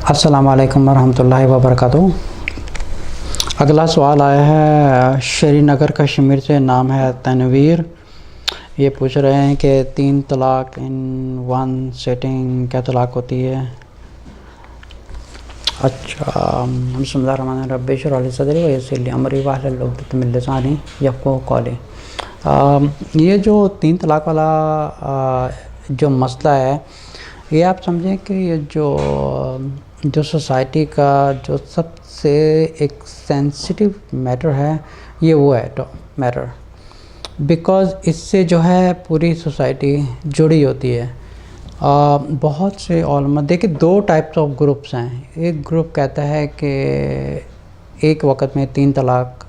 السلام علیکم ورحمۃ اللہ وبرکاتہ۔ اگلا سوال آیا ہے شری نگر کشمیر سے، نام ہے تنویر۔ یہ پوچھ رہے ہیں کہ 3 طلاق ان 1 سیٹنگ کیا طلاق ہوتی ہے؟ اچھا، بسم اللہ الرحمن الرحیم، رب اشرح لی صدری ویسر لی امری واحلل عقدۃ من لسانی یفقہوا قولی۔ یہ جو 3 طلاق والا جو مسئلہ ہے، یہ آپ سمجھیں کہ یہ جو سوسائٹی کا جو سب سے ایک سینسٹیو میٹر ہے، یہ وہ ہے میٹر، بیکاز اس سے جو ہے پوری سوسائٹی جڑی ہوتی ہے۔ بہت سے علماء دیکھیں 2 ٹائپس آف گروپس ہیں۔ ایک گروپ کہتا ہے کہ ایک وقت میں 3 طلاق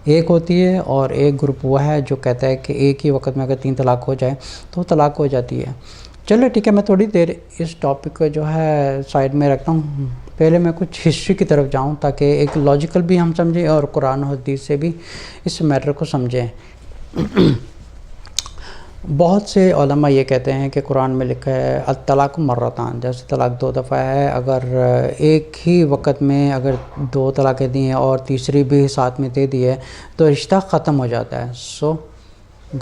ایک ہوتی ہے، اور ایک گروپ وہ ہے جو کہتا ہے کہ ایک ہی وقت میں اگر 3 طلاق ہو جائے تو طلاق ہو جاتی ہے۔ چلو ٹھیک ہے، میں تھوڑی دیر اس ٹاپک کو جو ہے سائڈ میں رکھتا ہوں۔ پہلے میں کچھ ہسٹری کی طرف جاؤں تاکہ ایک لاجیکل بھی ہم سمجھیں اور قرآن و حدیث سے بھی اس میٹر کو سمجھیں۔ بہت سے علماء یہ کہتے ہیں کہ قرآن میں لکھا ہے الطلاق مرتان، جیسے طلاق 2 دفعہ ہے۔ اگر ایک ہی وقت میں اگر 2 طلاقیں دی ہیں اور تیسری بھی ساتھ میں دے دی ہے تو رشتہ ختم ہو جاتا ہے،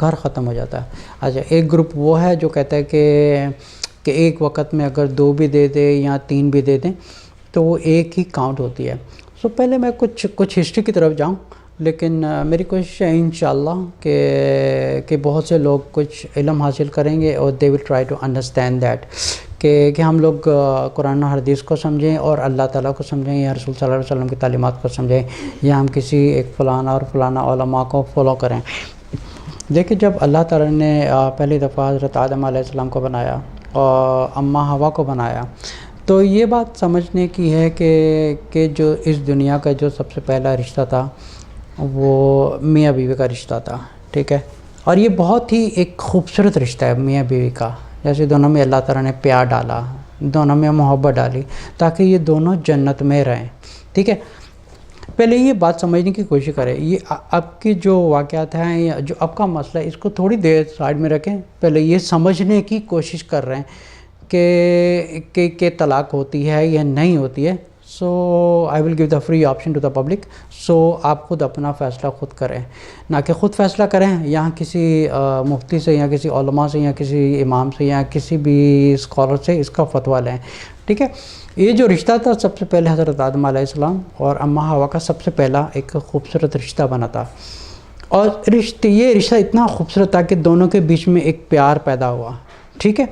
گھر ختم ہو جاتا ہے۔ اچھا، ایک گروپ وہ ہے جو کہتا ہے کہ ایک وقت میں اگر 2 بھی دے دے یا 3 بھی دے دیں تو وہ ایک ہی کاؤنٹ ہوتی ہے۔ پہلے میں کچھ ہسٹری کی طرف جاؤں، لیکن میری کوشش ہے انشاءاللہ کہ بہت سے لوگ کچھ علم حاصل کریں گے اور they will try to understand that کہ ہم لوگ قرآن و حدیث کو سمجھیں اور اللہ تعالیٰ کو سمجھیں، یا رسول صلی اللہ علیہ وسلم کی تعلیمات کو سمجھیں، یا ہم کسی ایک فلانا اور فلانا علماء کو فالو کریں۔ دیکھیں، جب اللہ تعالیٰ نے پہلی دفعہ حضرت آدم علیہ السلام کو بنایا اور اماں حوا کو بنایا، تو یہ بات سمجھنے کی ہے کہ جو اس دنیا کا جو سب سے پہلا رشتہ تھا وہ میاں بیوی کا رشتہ تھا، ٹھیک ہے؟ اور یہ بہت ہی ایک خوبصورت رشتہ ہے میاں بیوی کا، جیسے دونوں میں اللہ تعالیٰ نے پیار ڈالا، دونوں میں محبت ڈالی تاکہ یہ دونوں جنت میں رہیں، ٹھیک ہے؟ پہلے یہ بات سمجھنے کی کوشش کریں۔ یہ اب کی جو واقعات ہیں یا جو اب کا مسئلہ ہے، اس کو تھوڑی دیر سائڈ میں رکھیں، پہلے یہ سمجھنے کی کوشش کر رہے ہیں کہ طلاق ہوتی ہے یا نہیں ہوتی ہے۔ I will give the free option to the public، آپ خود اپنا فیصلہ خود کریں، نہ کہ خود فیصلہ کریں یہاں کسی مفتی سے یا کسی علماء سے یا کسی امام سے یا کسی بھی اسکالر سے اس کا فتویٰ لیں، ٹھیک ہے؟ یہ جو رشتہ تھا سب سے پہلے حضرت آدم علیہ السلام اور اماں حوا کا سب سے پہلا ایک خوبصورت رشتہ بنا تھا، اور یہ رشتہ اتنا خوبصورت تھا کہ دونوں کے بیچ میں ایک پیار پیدا ہوا، ٹھیک ہے؟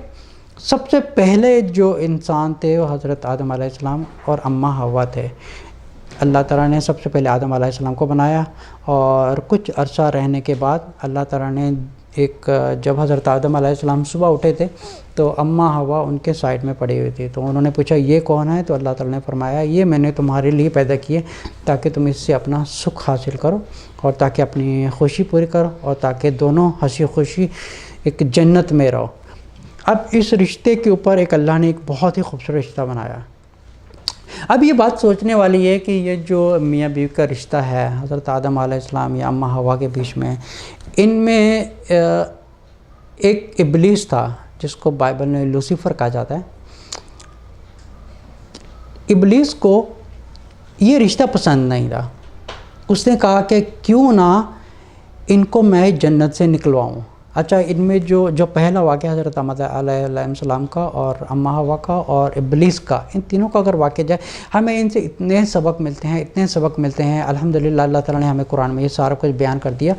سب سے پہلے جو انسان تھے وہ حضرت آدم علیہ السلام اور اماں حوا تھے۔ اللہ تعالیٰ نے سب سے پہلے آدم علیہ السلام کو بنایا، اور کچھ عرصہ رہنے کے بعد اللہ تعالیٰ نے جب حضرت آدم علیہ السلام صبح اٹھے تھے تو اماں حوا ان کے سائڈ میں پڑی ہوئی تھی، تو انہوں نے پوچھا یہ کون ہے؟ تو اللہ تعالیٰ نے فرمایا یہ میں نے تمہارے لیے پیدا کیے تاکہ تم اس سے اپنا سکھ حاصل کرو، اور تاکہ اپنی خوشی پوری کرو، اور تاکہ دونوں ہنسی خوشی ایک جنت میں رہو۔ اب اس رشتے کے اوپر اللہ نے ایک بہت ہی خوبصورت رشتہ بنایا۔ اب یہ بات سوچنے والی ہے کہ یہ جو میاں بیوی کا رشتہ ہے حضرت آدم علیہ السلام یا اماں حوا کے بیچ میں، ان میں ایک ابلیس تھا جس کو بائبل میں لوسیفر کہا جاتا ہے۔ ابلیس کو یہ رشتہ پسند نہیں تھا، اس نے کہا کہ کیوں نہ ان کو میں جنت سے نکلواؤں۔ اچھا، ان میں جو پہلا واقعہ حضرت آدم علیہ السلام کا اور اماں حوا کا اور ابلیس کا، ان تینوں کا اگر واقعہ جائے، ہمیں ان سے اتنے سبق ملتے ہیں الحمدللہ۔ اللہ تعالیٰ نے ہمیں قرآن میں یہ سارا کچھ بیان کر دیا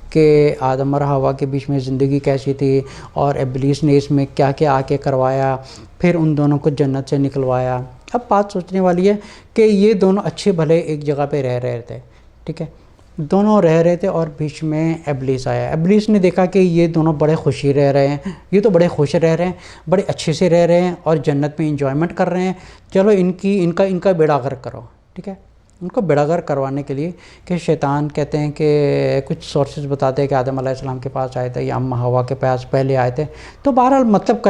کہ آدم اور حوا کے بیچ میں زندگی کیسی تھی، اور ابلیس نے اس میں کیا کیا آ کے کروایا، پھر ان دونوں کو جنت سے نکلوایا۔ اب بات سوچنے والی ہے کہ یہ دونوں اچھے بھلے ایک جگہ پہ رہ رہے تھے، ٹھیک ہے؟ دونوں رہ رہے تھے اور بیچ میں ابلیس آیا۔ ابلیس نے دیکھا کہ یہ دونوں بڑے خوشی رہ رہے ہیں، یہ تو بڑے خوش رہ رہے ہیں، بڑے اچھے سے رہ رہے ہیں اور جنت میں انجوائمنٹ کر رہے ہیں، چلو ان کا بیڑا غرق کرو، ٹھیک ہے؟ ان کو بیڑا غرق کروانے کے لیے کہ شیطان کہتے ہیں کہ کچھ سورسز بتاتے ہیں کہ آدم علیہ السلام کے پاس آئے تھے یا اماں حوا کے پاس پہلے آئے تھے، تو بہرحال مطلب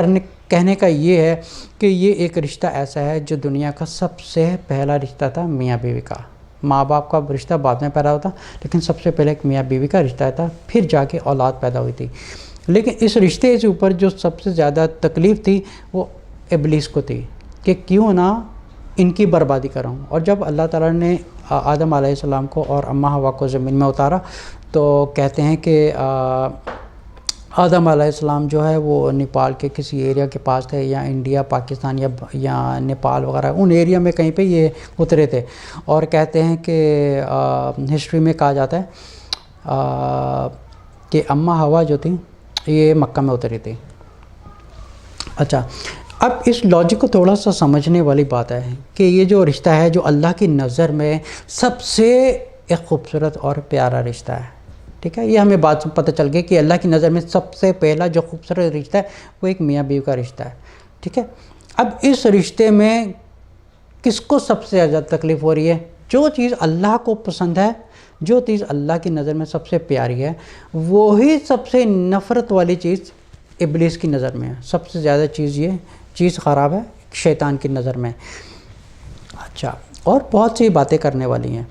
کہنے کا یہ ہے کہ یہ ایک رشتہ ایسا ہے جو دنیا کا سب سے پہلا رشتہ تھا میاں بیوی کا۔ ماں باپ کا رشتہ بعد میں پیدا ہوتا، لیکن سب سے پہلے ایک میاں بیوی کا رشتہ تھا، پھر جا کے اولاد پیدا ہوئی تھی۔ لیکن اس رشتے سے اوپر جو سب سے زیادہ تکلیف تھی وہ ابلیس کو تھی کہ کیوں نہ ان کی بربادی کروں۔ اور جب اللہ تعالیٰ نے آدم علیہ السلام کو اور اماں حوا کو زمین میں اتارا تو کہتے ہیں کہ آدم علیہ السلام جو ہے وہ نیپال کے کسی ایریا کے پاس تھے، یا انڈیا پاکستان یا نیپال وغیرہ ان ایریا میں کہیں پہ یہ اترے تھے، اور کہتے ہیں کہ ہسٹری میں کہا جاتا ہے کہ اماں حوا جو تھی یہ مکہ میں اتری تھی۔ اچھا، اب اس لاجک کو تھوڑا سا سمجھنے والی بات ہے کہ یہ جو رشتہ ہے جو اللہ کی نظر میں سب سے ایک خوبصورت اور پیارا رشتہ ہے، ٹھیک ہے، یہ ہمیں بات پتہ چل گئی کہ اللہ کی نظر میں سب سے پہلا جو خوبصورت رشتہ ہے وہ ایک میاں بیوی کا رشتہ ہے، ٹھیک ہے۔ اب اس رشتے میں کس کو سب سے زیادہ تکلیف ہو رہی ہے؟ جو چیز اللہ کو پسند ہے، جو چیز اللہ کی نظر میں سب سے پیاری ہے، وہی سب سے نفرت والی چیز ابلیس کی نظر میں ہے۔ سب سے زیادہ یہ چیز خراب ہے شیطان کی نظر میں۔ اچھا، اور بہت سی باتیں کرنے والی ہیں۔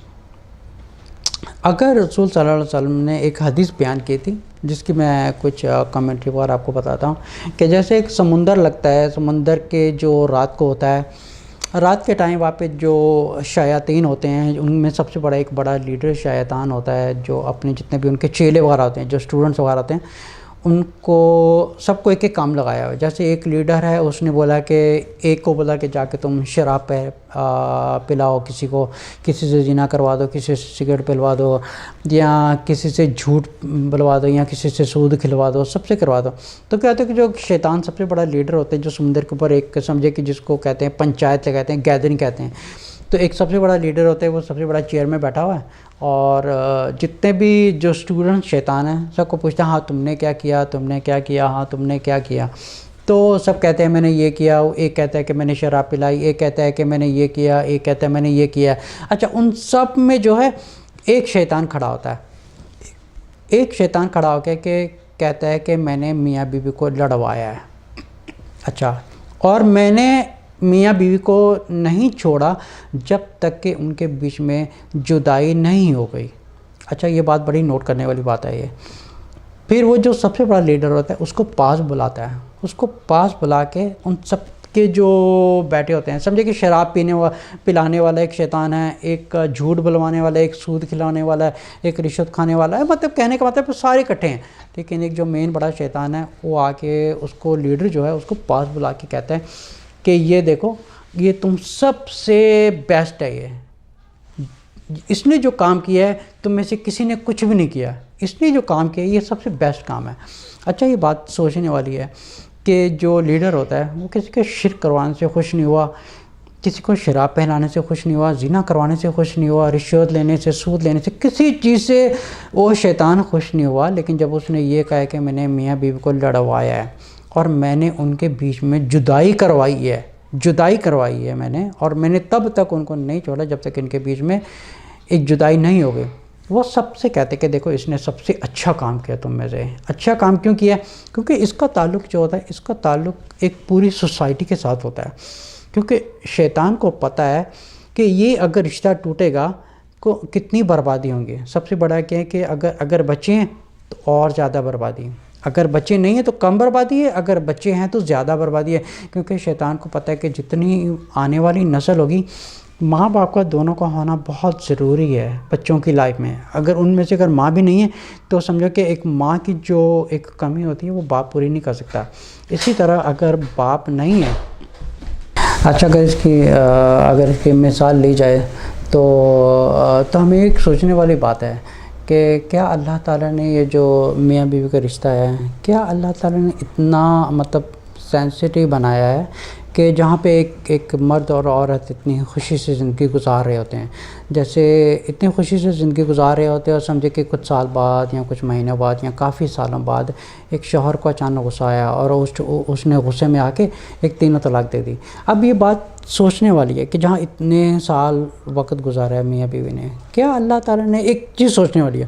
اگر رسول صلی اللہ علیہ وسلم نے ایک حدیث بیان کی تھی جس کی میں کچھ کمنٹری وغیرہ آپ کو بتاتا ہوں، کہ جیسے ایک سمندر لگتا ہے، سمندر کے جو رات کو ہوتا ہے، رات کے ٹائم وہاں پہ جو شیاطین ہوتے ہیں ان میں سب سے بڑا ایک بڑا لیڈر شیطان ہوتا ہے، جو اپنے جتنے بھی ان کے چیلے وغیرہ ہوتے ہیں، جو اسٹوڈنٹس وغیرہ ہوتے ہیں، ان کو سب کو ایک ایک کام لگایا ہوا ہے۔ جیسے ایک لیڈر ہے، اس نے بولا کہ ایک کو بولا کہ جا کے تم شراب پلاؤ کسی کو، کسی سے زنا کروا دو، کسی سے سگریٹ پلوا دو، یا کسی سے جھوٹ بلوا دو، یا کسی سے سود کھلوا دو، سب سے کروا دو۔ تو کہتے ہیں کہ جو شیطان سب سے بڑا لیڈر ہوتے ہیں، جو سمندر کے اوپر ایک سمجھے کہ جس کو کہتے ہیں پنچایت کہتے ہیں، گیدرنگ کہتے ہیں، تو ایک سب سے بڑا لیڈر ہوتا ہے، وہ سب سے بڑا چیئر میں بیٹھا ہوا ہے، اور جتنے بھی جو اسٹوڈنٹ شیطان ہیں سب کو پوچھتا ہے ہاں تم نے کیا کیا، تم نے کیا کیا، ہاں تم نے کیا کیا، تو سب کہتے ہیں میں نے یہ کیا، ایک کہتا ہے کہ میں نے شراب پلائی، ایک کہتا ہے کہ میں نے یہ کیا، ایک کہتا ہے میں نے یہ کیا۔ اچھا، ان سب میں جو ہے ایک شیطان کھڑا ہوتا ہے، ایک شیطان کھڑا ہو کے کہ کہتا ہے کہ میں نے میاں بیوی کو لڑوایا ہے۔ اچھا، اور میں نے میاں بیوی کو نہیں چھوڑا جب تک کہ ان کے بیچ میں جدائی نہیں ہو گئی۔ اچھا، یہ بات بڑی نوٹ کرنے والی بات ہے یہ۔ پھر وہ جو سب سے بڑا لیڈر ہوتا ہے اس کو پاس بلاتا ہے، اس کو پاس بلا کے ان سب کے جو بیٹھے ہوتے ہیں، سمجھے کہ شراب پلانے والا ایک شیطان ہے، ایک جھوٹ بلوانے والا، ایک سود کھلانے والا ہے، ایک رشوت کھانے والا ہے، مطلب کہنے کا مطلب سارے اکٹھے ہیں، لیکن ایک جو مین بڑا شیطان ہے وہ آ کے اس کو لیڈر جو ہے اس کو پاس بلا کے کہتا ہے کہ یہ دیکھو، یہ تم سب سے بیسٹ ہے، اس نے جو کام کیا ہے تم میں سے کسی نے کچھ بھی نہیں کیا، اس نے جو کام کیا ہے یہ سب سے بیسٹ کام ہے۔ اچھا، یہ بات سوچنے والی ہے کہ جو لیڈر ہوتا ہے وہ کسی کے شرک کروانے سے خوش نہیں ہوا، کسی کو شراب پہنانے سے خوش نہیں ہوا، زنا کروانے سے خوش نہیں ہوا، رشوت لینے سے، سود لینے سے، کسی چیز سے وہ شیطان خوش نہیں ہوا، لیکن جب اس نے یہ کہا کہ میں نے میاں بیوی کو لڑوایا ہے اور میں نے ان کے بیچ میں جدائی کروائی ہے میں نے، اور میں نے تب تک ان کو نہیں چھوڑا جب تک ان کے بیچ میں ایک جدائی نہیں ہو گئی، وہ سب سے کہتے کہ دیکھو اس نے سب سے اچھا کام کیا تم میں سے۔ اچھا کام کیوں کیا؟ کیونکہ اس کا تعلق جو ہوتا ہے، اس کا تعلق ایک پوری سوسائٹی کے ساتھ ہوتا ہے، کیونکہ شیطان کو پتہ ہے کہ یہ اگر رشتہ ٹوٹے گا کو کتنی بربادی ہوں گی۔ سب سے بڑا کیا ہے کہ اگر بچے ہیں تو اور زیادہ بربادی، اگر بچے نہیں ہیں تو کم بربادی ہے، اگر بچے ہیں تو زیادہ بربادی ہے، کیونکہ شیطان کو پتہ ہے کہ جتنی آنے والی نسل ہوگی، ماں باپ کا دونوں کا ہونا بہت ضروری ہے بچوں کی لائف میں۔ اگر ان میں سے اگر ماں بھی نہیں ہے تو سمجھو کہ ایک ماں کی جو ایک کمی ہوتی ہے وہ باپ پوری نہیں کر سکتا۔ اسی طرح اگر باپ نہیں ہے، اچھا اگر اس کی مثال لی جائے تو ہمیں ایک سوچنے والی بات ہے کہ کیا اللہ تعالیٰ نے یہ جو میاں بیوی کا رشتہ ہے، کیا اللہ تعالیٰ نے اتنا مطلب سینسٹیو بنایا ہے کہ جہاں پہ ایک مرد اور عورت اتنی خوشی سے زندگی گزار رہے ہوتے ہیں، جیسے اتنی خوشی سے زندگی گزار رہے ہوتے ہیں، اور سمجھے کہ کچھ سال بعد یا کچھ مہینوں بعد یا کافی سالوں بعد ایک شوہر کو اچانک غصہ آیا اور اس نے غصے میں آ کے ایک تینوں طلاق دے دی۔ اب یہ بات سوچنے والی ہے کہ جہاں اتنے سال وقت گزارا ہے میاں بیوی نے، کیا اللہ تعالیٰ نے ایک چیز سوچنے والی ہے،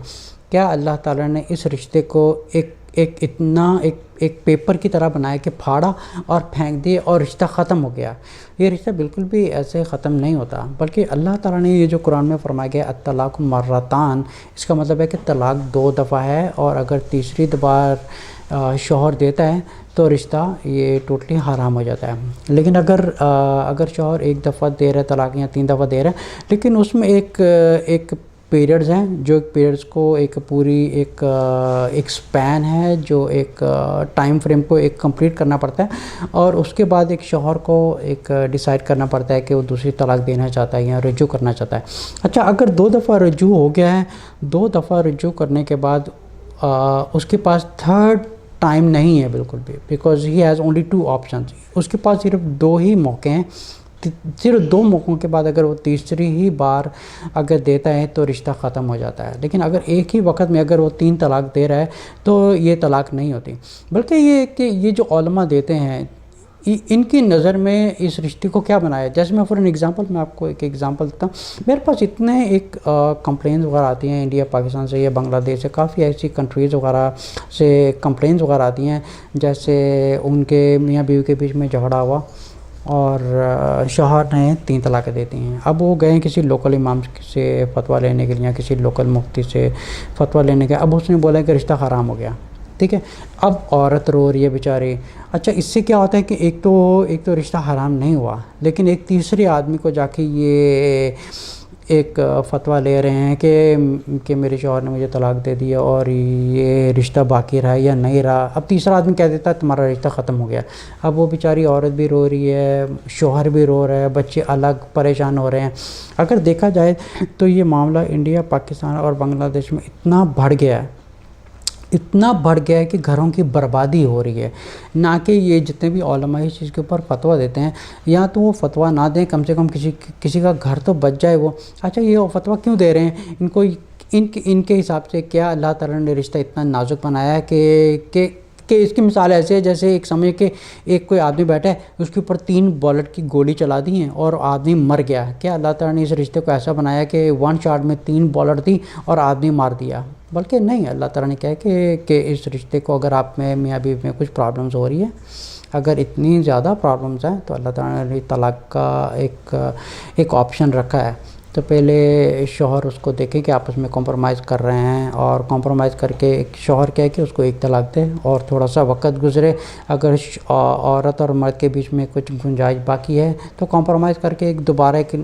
کیا اللہ تعالیٰ نے اس رشتے کو ایک پیپر کی طرح بنایا کہ پھاڑا اور پھینک دیے اور رشتہ ختم ہو گیا؟ یہ رشتہ بالکل بھی ایسے ختم نہیں ہوتا، بلکہ اللہ تعالیٰ نے یہ جو قرآن میں فرمایا گیا الطلاق مرتان، اس کا مطلب ہے کہ طلاق 2 دفعہ ہے، اور اگر تیسری بار شوہر دیتا ہے تو رشتہ یہ ٹوٹلی حرام ہو جاتا ہے. لیکن اگر شوہر ایک دفعہ دے رہا ہے طلاق یا 3 دفعہ دے رہا ہے، لیکن اس میں ایک پیریڈز ہیں، جو پیریڈز کو ایک پوری ایک سپین ہے، جو ایک ٹائم فریم کو ایک کمپلیٹ کرنا پڑتا ہے، اور اس کے بعد ایک شوہر کو ایک ڈیسائیڈ کرنا پڑتا ہے کہ وہ دوسری طلاق دینا چاہتا ہے یا رجوع کرنا چاہتا ہے. اچھا، اگر 2 دفعہ رجوع ہو گیا ہے، 2 دفعہ رجوع کرنے کے بعد اس کے پاس تھرڈ ٹائم نہیں ہے بالکل بھی، because he has only 2 options. اس کے پاس صرف 2 ہی موقع ہیں. صرف 2 موقعوں کے بعد اگر وہ تیسری ہی بار اگر دیتا ہے تو رشتہ ختم ہو جاتا ہے. لیکن اگر ایک ہی وقت میں اگر وہ 3 طلاق دے رہا ہے تو یہ طلاق نہیں ہوتی. بلکہ یہ جو علماء دیتے ہیں، ان کی نظر میں اس رشتے کو کیا بنایا. جیسے میں فار این ایگزامپل، میں آپ کو ایک ایگزامپل دیتا ہوں. میرے پاس اتنے ایک کمپلینز وغیرہ آتی ہیں انڈیا، پاکستان سے یا بنگلہ دیش سے، کافی ایسی کنٹریز وغیرہ سے کمپلینز وغیرہ آتی ہیں. جیسے ان کے میاں بیوی کے بیچ میں جھگڑا ہوا اور شوہر نے 3 طلاقیں دیتی ہیں. اب وہ گئے کسی لوکل امام سے فتویٰ لینے کے لیے، کسی لوکل مفتی سے فتویٰ لینے کے. اب اس نے بولا کہ رشتہ حرام ہو گیا. ٹھیک ہے، اب عورت رو رہی ہے بیچاری. اچھا، اس سے کیا ہوتا ہے کہ ایک تو رشتہ حرام نہیں ہوا، لیکن ایک تیسرے آدمی کو جا کے یہ ایک فتویٰ لے رہے ہیں کہ میرے شوہر نے مجھے طلاق دے دیا اور یہ رشتہ باقی رہا یا نہیں رہا. اب تیسرا آدمی کہہ دیتا ہے تمہارا رشتہ ختم ہو گیا. اب وہ بیچاری عورت بھی رو رہی ہے، شوہر بھی رو رہا ہے، بچے الگ پریشان ہو رہے ہیں. اگر دیکھا جائے تو یہ معاملہ انڈیا، پاکستان اور بنگلہ دیش میں اتنا بڑھ گیا ہے کہ گھروں کی بربادی ہو رہی ہے. نہ کہ یہ جتنے بھی علماء اس چیز کے اوپر فتویٰ دیتے ہیں، یا تو وہ فتویٰ نہ دیں، کم سے کم کسی کا گھر تو بچ جائے وہ. اچھا، یہ فتویٰ کیوں دے رہے ہیں؟ ان کے حساب سے کیا اللہ تعالیٰ نے رشتہ اتنا نازک بنایا ہے کہ اس کی مثال ایسے ہے جیسے ایک سمجھے کہ ایک کوئی آدمی بیٹھا ہے، اس کے اوپر 3 بولٹ کی گولی چلا دی ہیں اور آدمی مر گیا. کیا اللہ تعالیٰ نے اس رشتے کو ایسا بنایا کہ 1 شاٹ میں 3 بولٹ دی اور آدمی مار دیا؟ بلکہ نہیں، اللہ تعالیٰ نے کہا کہ اس رشتے کو اگر آپ میں میاں بیوی میں کچھ پرابلمز ہو رہی ہے، اگر اتنی زیادہ پرابلمز ہیں، تو اللہ تعالیٰ نے طلاق کا ایک آپشن رکھا ہے. تو پہلے شوہر اس کو دیکھے کہ آپس میں کمپرومائز کر رہے ہیں، اور کمپرومائز کر کے ایک شوہر کہے کہ اس کو 1 طلاق دے اور تھوڑا سا وقت گزرے. اگر عورت اور مرد کے بیچ میں کچھ گنجائش باقی ہے تو کمپرومائز کر کے دوبارہ ایک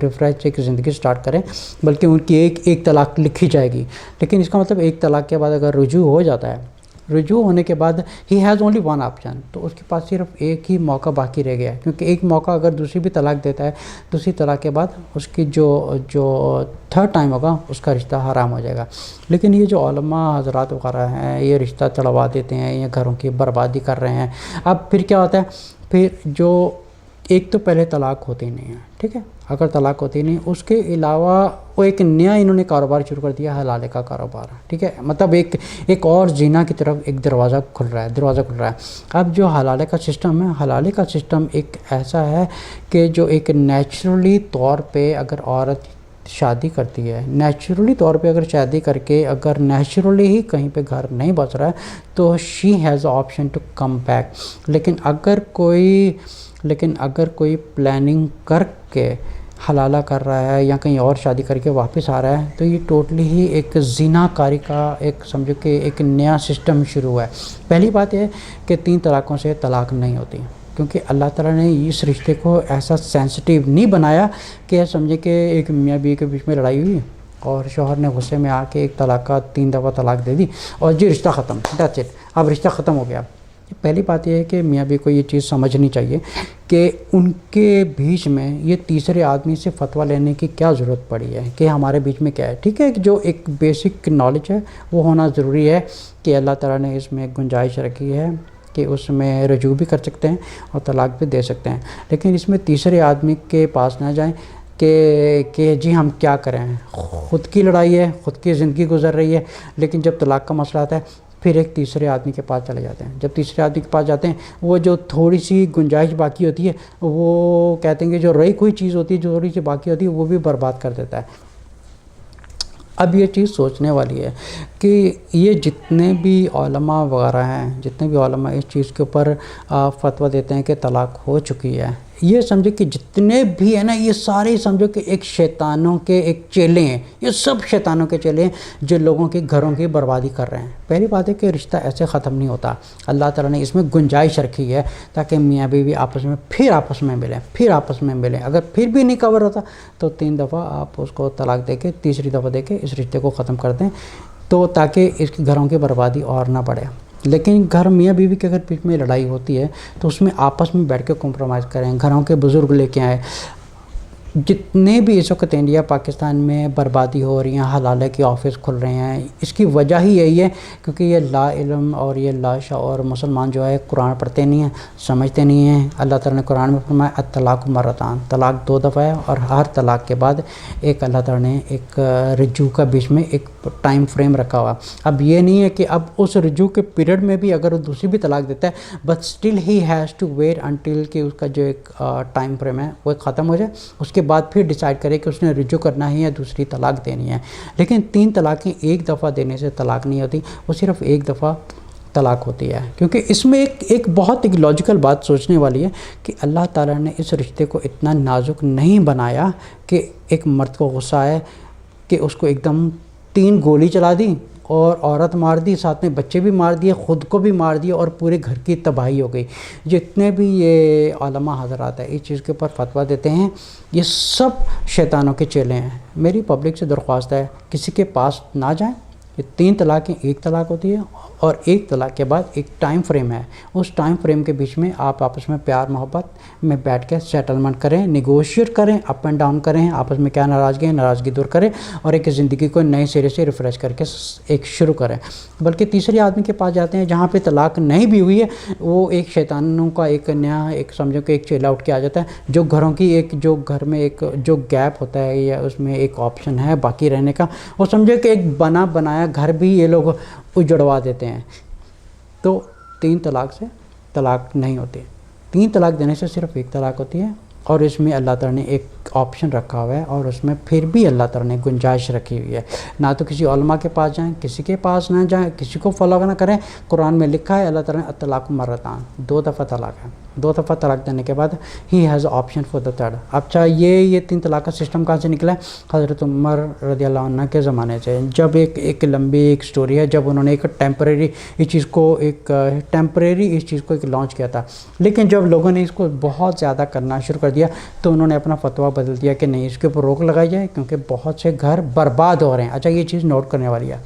ریفریش ایک زندگی سٹارٹ کریں. بلکہ ان کی ایک طلاق لکھی جائے گی. لیکن اس کا مطلب 1 طلاق کے بعد اگر رجوع ہو جاتا ہے، رجوع ہونے کے بعد ہی ہیز اونلی 1 آپشن، تو اس کے پاس صرف ایک ہی موقع باقی رہ گیا ہے. کیونکہ ایک موقع اگر دوسری بھی طلاق دیتا ہے، دوسری طلاق کے بعد اس کی جو تھرڈ ٹائم ہوگا اس کا رشتہ حرام ہو جائے گا. لیکن یہ جو علماء حضرات وغیرہ ہیں، یہ رشتہ چڑھوا دیتے ہیں، یہ گھروں کی بربادی کر رہے ہیں. اب پھر کیا ہوتا ہے؟ پھر جو ایک تو پہلے طلاق ہوتی نہیں ہے، ٹھیک ہے، اگر طلاق ہوتی نہیں، اس کے علاوہ وہ ایک نیا انہوں نے کاروبار شروع کر دیا، حلالے کا کاروبار. ٹھیک ہے، مطلب ایک اور زنا کی طرف ایک دروازہ کھل رہا ہے. اب جو حلالے کا سسٹم ہے، حلالے کا سسٹم ایک ایسا ہے کہ جو ایک نیچرلی طور پہ اگر عورت شادی کرتی ہے، نیچرلی طور پہ اگر شادی کر کے اگر نیچرلی ہی کہیں پہ گھر نہیں بچ رہا ہے، تو she has option to come back. لیکن اگر کوئی پلاننگ کر کے حلالہ کر رہا ہے یا کہیں اور شادی کر کے واپس آ رہا ہے، تو یہ ٹوٹلی ہی ایک زنا کاری کا ایک سمجھو کہ ایک نیا سسٹم شروع ہوا ہے. پہلی بات یہ ہے کہ 3 طلاقوں سے طلاق نہیں ہوتی، کیونکہ اللہ تعالیٰ نے اس رشتے کو ایسا سینسٹیو نہیں بنایا کہ سمجھے کہ ایک میاں بیوی کے بیچ میں لڑائی ہوئی اور شوہر نے غصے میں آ کے 1 طلاق کا 3 دفعہ طلاق دے دی اور جی رشتہ ختم، دیٹس اٹ، اب رشتہ ختم ہو گیا. پہلی بات یہ ہے کہ میاں بیوی کو یہ چیز سمجھنی چاہیے کہ ان کے بیچ میں یہ تیسرے آدمی سے فتویٰ لینے کی کیا ضرورت پڑی ہے کہ ہمارے بیچ میں کیا ہے. ٹھیک ہے، جو ایک بیسک نالج ہے وہ ہونا ضروری ہے کہ اللہ تعالیٰ نے اس میں گنجائش رکھی ہے کہ اس میں رجوع بھی کر سکتے ہیں اور طلاق بھی دے سکتے ہیں. لیکن اس میں تیسرے آدمی کے پاس نہ جائیں کہ جی ہم کیا کریں، خود کی لڑائی ہے، خود کی زندگی گزر رہی ہے، لیکن جب طلاق کا مسئلہ آتا ہے پھر ایک تیسرے آدمی کے پاس چلے جاتے ہیں. جب تیسرے آدمی کے پاس جاتے ہیں، وہ جو تھوڑی سی گنجائش باقی ہوتی ہے وہ کہتے ہیں کہ جو رہی کوئی چیز ہوتی ہے جو تھوڑی سی باقی ہوتی ہے وہ بھی برباد کر دیتا ہے. اب یہ چیز سوچنے والی ہے کہ یہ جتنے بھی علماء وغیرہ ہیں، جتنے بھی علماء اس چیز کے اوپر فتویٰ دیتے ہیں کہ طلاق ہو چکی ہے یہ سمجھو کہ جتنے بھی ہیں نا یہ سارے سمجھو کہ ایک شیطانوں کے ایک چیلے ہیں، یہ سب شیطانوں کے چیلے ہیں جو لوگوں کے گھروں کی بربادی کر رہے ہیں۔ پہلی بات ہے کہ رشتہ ایسے ختم نہیں ہوتا، اللہ تعالیٰ نے اس میں گنجائش رکھی ہے تاکہ میاں بیوی آپس میں ملیں۔ اگر پھر بھی نہیں کور ہوتا تو 3 دفعہ آپ اس کو طلاق دے کے تیسری دفعہ دے کے اس رشتے کو ختم کر دیں، تو تاکہ اس کے گھروں کی بربادی اور نہ بڑھے۔ لیکن گھر میاں بیوی کے اگر بیچ میں لڑائی ہوتی ہے تو اس میں آپس میں بیٹھ کے کمپرومائز کریں، گھروں کے بزرگ لے کے آئیں۔ جتنے بھی اس وقت انڈیا پاکستان میں بربادی ہو رہی ہیں، حلالہ کے آفس کھل رہے ہیں، اس کی وجہ ہی یہی ہے کیونکہ یہ لا علم اور یہ لا شعور مسلمان جو ہے قرآن پڑھتے نہیں ہیں، سمجھتے نہیں ہیں۔ اللہ تعالیٰ نے قرآن میں فرمایا الطلاق مرتان، طلاق 2 دفعہ ہے، اور ہر طلاق کے بعد ایک اللہ تعالیٰ نے ایک رجوع کا بیچ میں ایک ٹائم فریم رکھا ہوا۔ اب یہ نہیں ہے کہ اب اس رجوع کے پیریڈ میں بھی اگر وہ دوسری بھی طلاق دیتا ہے but still he has to wait until کہ اس کا جو ایک ٹائم فریم ہے وہ ختم ہو جائے، اس کے بعد پھر ڈیسائیڈ کرے کہ اس نے رجوع کرنا ہے یا دوسری طلاق دینی ہے۔ لیکن 3 طلاقیں ایک دفعہ دینے سے طلاق نہیں ہوتی، وہ صرف ایک دفعہ طلاق ہوتی ہے۔ کیونکہ اس میں ایک بہت ایک لاجیکل بات سوچنے والی ہے کہ اللہ تعالیٰ نے اس رشتے کو اتنا نازک نہیں بنایا کہ ایک مرد کو غصہ آئے کہ اس کو ایک دم 3 گولی چلا دی اور عورت مار دی، ساتھ میں بچے بھی مار دیے، خود کو بھی مار دیا اور پورے گھر کی تباہی ہو گئی۔ جتنے بھی یہ علماء حضرات ہیں اس چیز کے اوپر فتویٰ دیتے ہیں، یہ سب شیطانوں کے چیلے ہیں۔ میری پبلک سے درخواست ہے کسی کے پاس نہ جائیں۔ یہ 3 طلاقیں ایک طلاق ہوتی ہے اور ایک طلاق کے بعد ایک ٹائم فریم ہے، اس ٹائم فریم کے بیچ میں آپ آپس میں پیار محبت میں بیٹھ کے سیٹلمنٹ کریں، نیگوشیٹ کریں، اپ اینڈ ڈاؤن کریں، آپس میں کیا ناراضگی دور کریں اور ایک زندگی کو نئے سرے سے ریفریش کر کے ایک شروع کریں۔ بلکہ تیسرے آدمی کے پاس جاتے ہیں جہاں پہ طلاق نہیں بھی ہوئی ہے، وہ ایک شیطانوں کا ایک نیا ایک سمجھو کہ ایک چیلا اٹھ کے آ جاتا ہے جو گھروں کی ایک جو گھر میں ایک جو گیپ ہوتا ہے یا اس میں ایک آپشن ہے باقی رہنے کا، وہ سمجھو کہ ایک بنایا گھر بھی یہ لوگ اجڑوا دیتے ہیں۔ تو 3 طلاق سے طلاق نہیں ہوتی، 3 طلاق دینے سے صرف ایک طلاق ہوتی ہے، اور اس میں اللہ تعالیٰ نے ایک آپشن رکھا ہوا ہے اور اس میں پھر بھی اللہ تعالیٰ نے گنجائش رکھی ہوئی ہے۔ نہ تو کسی علماء کے پاس جائیں، کسی کے پاس نہ جائیں، کسی کو فالو نہ کریں۔ قرآن میں لکھا ہے اللہ تعالیٰ نے الطلاق مرتان، 2 دفعہ طلاق ہے، 2 دفعہ طلاق دینے کے بعد he has option for the third. اب یہ 3 طلاق کا سسٹم کہاں سے نکلا ہے؟ حضرت عمر رضی اللہ عنہ کے زمانے سے، جب ایک لمبی ایک سٹوری ہے، جب انہوں نے ایک ٹیمپریری اس چیز کو ایک لانچ کیا تھا، لیکن جب لوگوں نے اس کو بہت زیادہ کرنا شروع کر دیا تو انہوں نے اپنا فتویٰ بدل دیا کہ نہیں، اس کے اوپر روک لگائی جائے کیونکہ بہت سے گھر برباد ہو رہے ہیں۔ اچھا، یہ چیز نوٹ کرنے والی ہے،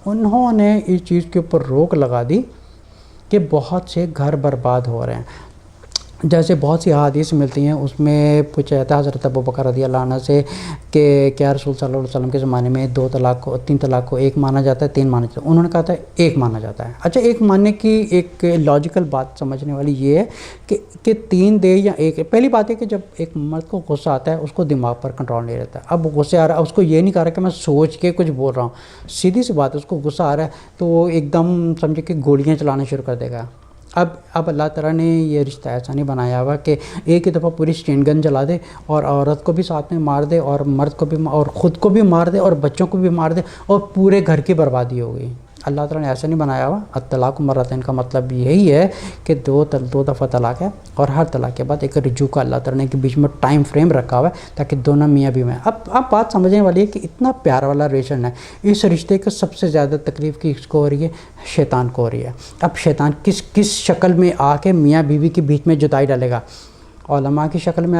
انہوں نے اس چیز کے اوپر روک لگا دی کہ بہت سے گھر برباد ہو رہے ہیں۔ جیسے بہت سی احادیث ملتی ہیں، اس میں پوچھا جاتا ہے حضرت ابوبکر رضی اللہ عنہ سے کہ کیا رسول صلی اللہ علیہ وسلم کے زمانے میں 3 طلاق کو 1 مانا جاتا ہے، 3 مانا جاتا ہے؟ انہوں نے کہا تھا 1 مانا جاتا ہے۔ اچھا، 1 ماننے کی ایک لاجیکل بات سمجھنے والی یہ ہے کہ 3 دے یا 1۔ پہلی بات ہے کہ جب ایک مرد کو غصہ آتا ہے اس کو دماغ پر کنٹرول نہیں رہتا۔ اب غصہ آ رہا ہے، اس کو یہ نہیں کہہ رہا کہ میں سوچ کے کچھ بول رہا ہوں، سیدھی سی بات ہے، اس کو غصہ آ رہا ہے تو وہ ایک دم سمجھے کہ گولیاں چلانا شروع کر دے گا۔ اب اللہ تعالیٰ نے یہ رشتہ ایسا نہیں بنایا ہوا کہ ایک ہی دفعہ پوری اسٹین گن جلا دے اور عورت کو بھی ساتھ میں مار دے اور مرد کو بھی اور خود کو بھی مار دے اور بچوں کو بھی مار دے اور پورے گھر کی بربادی ہو گئی۔ اللہ تعالیٰ نے ایسا نہیں بنایا ہوا۔ الطلاق مرتین کا مطلب یہی ہے کہ 2 دفعہ طلاق ہے اور ہر طلاق کے بعد ایک رجوع کا اللہ تعالیٰ نے کے بیچ میں ٹائم فریم رکھا ہوا ہے تاکہ دونوں میاں بیوی میں۔ اب بات سمجھنے والی ہے کہ اتنا پیار والا ریلیشن ہے، اس رشتے کو سب سے زیادہ تکلیف کس کو ہو رہی ہے؟ شیطان کو ہو رہی ہے۔ اب شیطان کس شکل میں آ کے میاں بیوی کے بیچ میں جدائی ڈالے گا؟ علماء کی شکل میں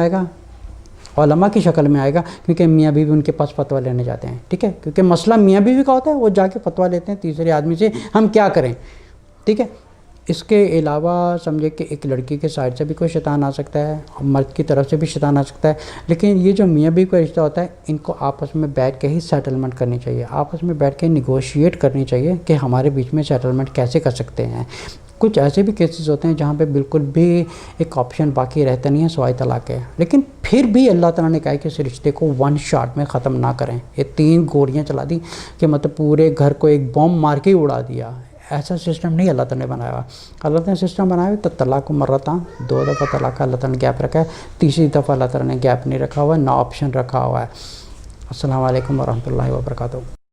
آئے گا، کیونکہ میاں بیوی ان کے پاس فتویٰ لینے جاتے ہیں، ٹھیک ہے، کیونکہ مسئلہ میاں بیوی کا ہوتا ہے، وہ جا کے فتویٰ لیتے ہیں تیسرے آدمی سے ہم کیا کریں، ٹھیک ہے۔ اس کے علاوہ سمجھے کہ ایک لڑکی کے سائڈ سے بھی کوئی شیطان آ سکتا ہے، مرد کی طرف سے بھی شیطان آ سکتا ہے، لیکن یہ جو میاں بیوی کا رشتہ ہوتا ہے ان کو آپس میں بیٹھ کے ہی سیٹلمنٹ کرنی چاہیے، آپس میں بیٹھ کے نیگوشیٹ کرنی چاہیے کہ ہمارے بیچ میں سیٹلمنٹ کیسے کر سکتے ہیں۔ کچھ ایسے بھی کیسز ہوتے ہیں جہاں پہ بالکل بھی ایک آپشن باقی رہتا نہیں ہے سوائے طلاق ہے، لیکن پھر بھی اللہ تعالیٰ نے کہا ہے کہ اس رشتے کو 1 شاٹ میں ختم نہ کریں۔ یہ 3 گولیاں چلا دی کہ مطلب پورے گھر کو ایک بم مار کے ہی اڑا دیا، ایسا سسٹم نہیں اللہ تعالیٰ نے بنایا ہوا۔ اللہ تعالیٰ نے سسٹم بنایا ہوا تو طلاق مرتان، 2 دفعہ طلاق کا اللہ تعالیٰ نے گیپ رکھا ہے، تیسری دفعہ اللہ تعالیٰ نے گیپ نہیں رکھا ہوا ہے، نہ آپشن رکھا ہوا ہے۔ السلام علیکم ورحمۃ اللہ وبرکاتہ۔